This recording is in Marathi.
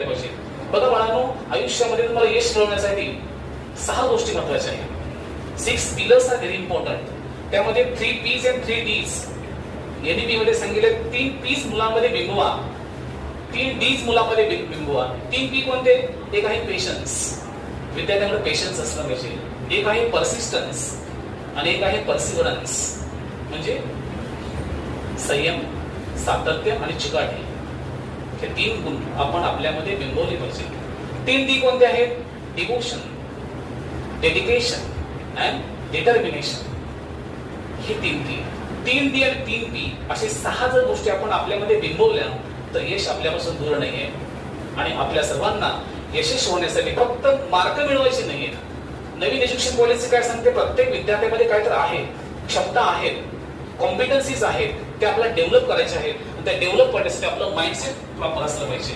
पाहिजे. बघा बाळांनो, आयुष्यामध्ये तुम्हाला यश मिळवण्यासाठी 6 गोष्टी महत्त्वाच्या आहेत. 6 pillars आर व्हेरी इम्पॉर्टंट. त्यामध्ये 3 P's and 3 D's. NEP मध्ये सांगितले 3 P's मुलांमध्ये बिंबवा, 3 D's मुलांमध्ये बिंबवा. 3 P कोणते? एक आहे पेशन्स, विद्यार्थ्यांकडे पेशन्स असणं पाहिजे. एक आहे परसिस्टन्स आणि एक आहे परसिव्हरन्स, म्हणजे संयम, सातत्य आणि चिकाटी. हे 3 गुण आपण आपल्यामध्ये बिंबवले पाहिजे. 3 D कोणते आहेत? Devotion, dedication and determination. हे 3 D आणि 3 P असे 6 जर गोष्टी आपण आपल्यामध्ये बिंबवल्या तर यश आपल्यापासून दूर नाहीये. आणि आपल्या सर्वांना यशस्वी होण्यासाठी फक्त मार्क मिळवायचे नाहीये. नवीन एज्युकेशन पॉलिसी काय सांगते? प्रत्येक विद्यार्थ्यामध्ये काय तर आहे, क्षमता आहेत, कॉम्पिटन्सीज आहेत, ते आपल्याला डेव्हलप करायचे आहेत. त्या डेव्हलप करण्यासाठी आपलं माइंडसेट प्रॉपर असलं पाहिजे.